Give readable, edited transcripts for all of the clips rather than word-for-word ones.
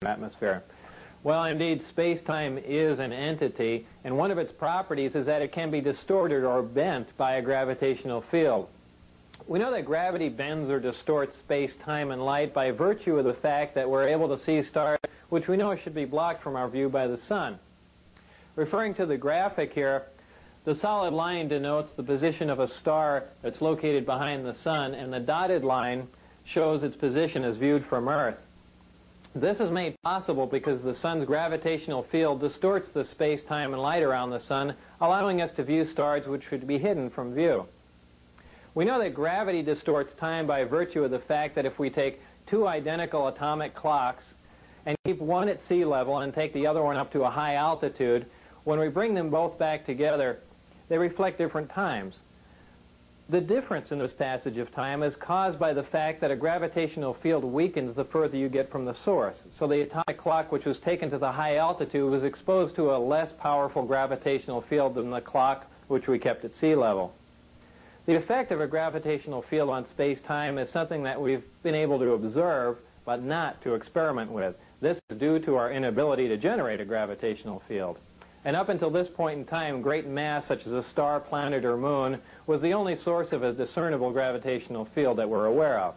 atmosphere. Well, indeed, space-time is an entity, and one of its properties is that it can be distorted or bent by a gravitational field. We know that gravity bends or distorts space-time and light by virtue of the fact that we're able to see stars which we know should be blocked from our view by the sun. Referring to the graphic here, the solid line denotes the position of a star that's located behind the sun, and the dotted line shows its position as viewed from Earth. This is made possible because the sun's gravitational field distorts the space-time and light around the sun, allowing us to view stars which should be hidden from view. We know that gravity distorts time by virtue of the fact that if we take two identical atomic clocks and keep one at sea level and take the other one up to a high altitude, when we bring them both back together, they reflect different times. The difference in this passage of time is caused by the fact that a gravitational field weakens the further you get from the source. So the atomic clock which was taken to the high altitude was exposed to a less powerful gravitational field than the clock which we kept at sea level. The effect of a gravitational field on space-time is something that we've been able to observe, but not to experiment with. This is due to our inability to generate a gravitational field. And up until this point in time, great mass such as a star, planet, or moon was the only source of a discernible gravitational field that we're aware of.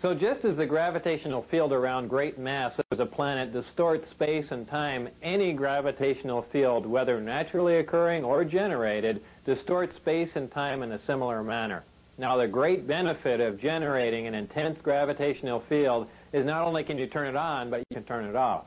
So just as the gravitational field around great mass such as a planet distorts space and time, any gravitational field, whether naturally occurring or generated, distorts space and time in a similar manner. Now, the great benefit of generating an intense gravitational field is not only can you turn it on, but you can turn it off.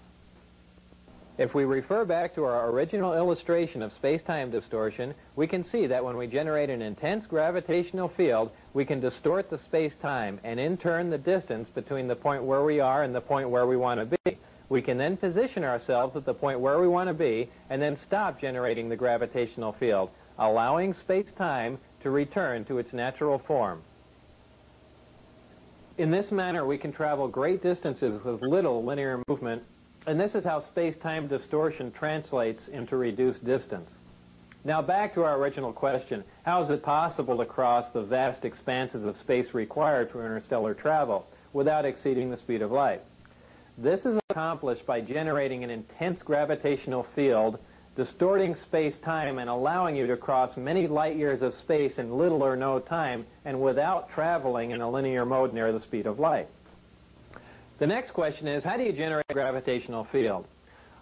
If we refer back to our original illustration of space-time distortion, we can see that when we generate an intense gravitational field, we can distort the space-time and in turn the distance between the point where we are and the point where we want to be. We can then position ourselves at the point where we want to be and then stop generating the gravitational field, allowing space-time to return to its natural form. In this manner, we can travel great distances with little linear movement, and this is how space-time distortion translates into reduced distance. Now back to our original question, how is it possible to cross the vast expanses of space required for interstellar travel without exceeding the speed of light? This is accomplished by generating an intense gravitational field, distorting space-time and allowing you to cross many light years of space in little or no time and without traveling in a linear mode near the speed of light. The next question is, how do you generate a gravitational field?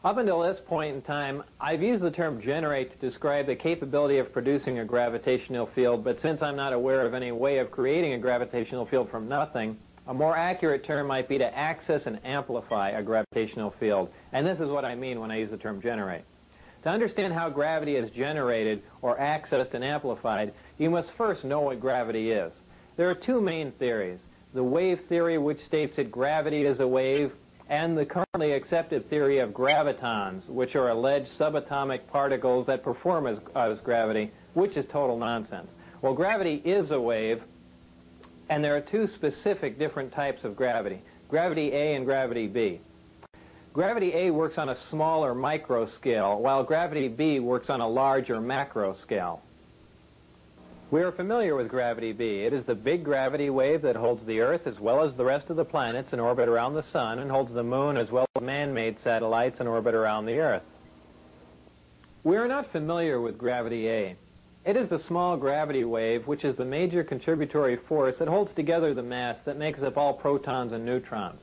Up until this point in time, I've used the term generate to describe the capability of producing a gravitational field, but since I'm not aware of any way of creating a gravitational field from nothing, a more accurate term might be to access and amplify a gravitational field. And this is what I mean when I use the term generate. To understand how gravity is generated or accessed and amplified, you must first know what gravity is. There are two main theories. The wave theory, which states that gravity is a wave, and the currently accepted theory of gravitons, which are alleged subatomic particles that perform as gravity, which is total nonsense. Well, gravity is a wave, and there are two specific different types of gravity, gravity A and gravity B. Gravity A works on a small or micro scale, while gravity B works on a large or macro scale. We are familiar with gravity B. It is the big gravity wave that holds the Earth as well as the rest of the planets in orbit around the Sun and holds the Moon as well as man-made satellites in orbit around the Earth. We are not familiar with gravity A. It is the small gravity wave which is the major contributory force that holds together the mass that makes up all protons and neutrons.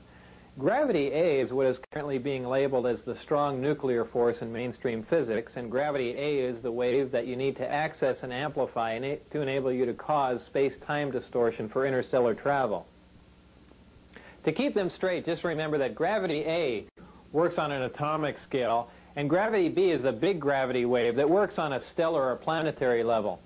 Gravity A is what is currently being labeled as the strong nuclear force in mainstream physics, and gravity A is the wave that you need to access and amplify to enable you to cause space-time distortion for interstellar travel. To keep them straight, just remember that gravity A works on an atomic scale, and gravity B is the big gravity wave that works on a stellar or planetary level.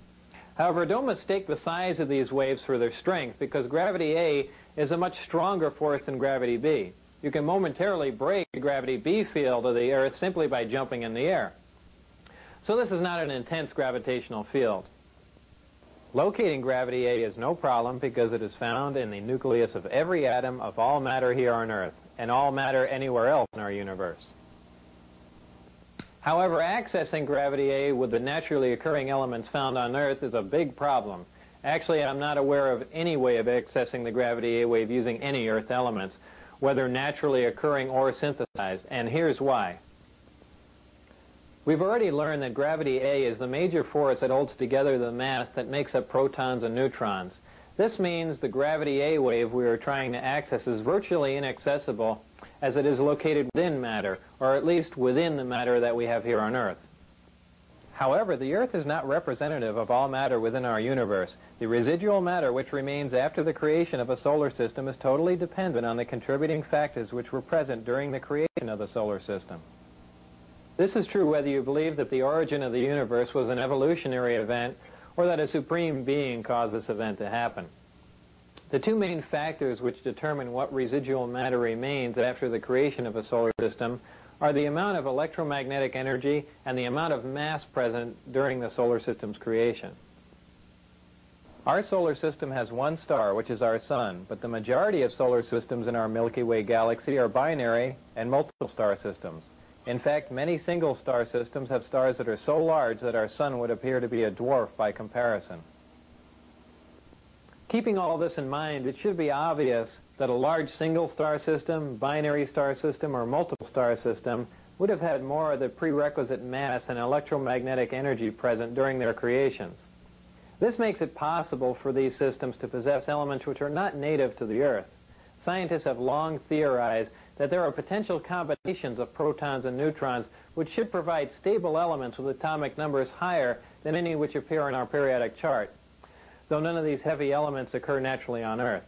However, don't mistake the size of these waves for their strength, because gravity A is a much stronger force than gravity B. You can momentarily break the gravity B field of the Earth simply by jumping in the air. So this is not an intense gravitational field. Locating gravity A is no problem because it is found in the nucleus of every atom of all matter here on Earth, and all matter anywhere else in our universe. However, accessing gravity A with the naturally occurring elements found on Earth is a big problem. Actually, I'm not aware of any way of accessing the gravity A wave using any Earth elements. whether naturally occurring or synthesized, and here's why. We've already learned that gravity A is the major force that holds together the mass that makes up protons and neutrons. This means the gravity A wave we are trying to access is virtually inaccessible as it is located within matter, or at least within the matter that we have here on Earth. However, the Earth is not representative of all matter within our universe. The residual matter which remains after the creation of a solar system is totally dependent on the contributing factors which were present during the creation of the solar system. This is true whether you believe that the origin of the universe was an evolutionary event or that a supreme being caused this event to happen. The two main factors which determine what residual matter remains after the creation of a solar system are the amount of electromagnetic energy and the amount of mass present during the solar system's creation. Our solar system has one star, which is our sun, but the majority of solar systems in our Milky Way galaxy are binary and multiple star systems. In fact, many single star systems have stars that are so large that our sun would appear to be a dwarf by comparison. Keeping all this in mind, it should be obvious that a large single star system, binary star system, or multiple star system would have had more of the prerequisite mass and electromagnetic energy present during their creations. This makes it possible for these systems to possess elements which are not native to the Earth. Scientists have long theorized that there are potential combinations of protons and neutrons which should provide stable elements with atomic numbers higher than any which appear in our periodic chart, though none of these heavy elements occur naturally on Earth.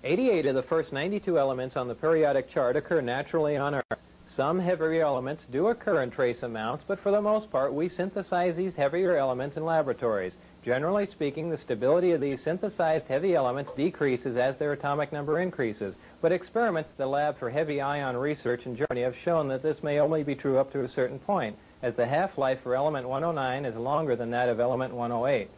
88 of the first 92 elements on the periodic chart occur naturally on Earth. Some heavier elements do occur in trace amounts, but for the most part we synthesize these heavier elements in laboratories. Generally speaking, the stability of these synthesized heavy elements decreases as their atomic number increases, but experiments at the Lab for Heavy Ion Research in Germany have shown that this may only be true up to a certain point, as the half-life for element 109 is longer than that of element 108.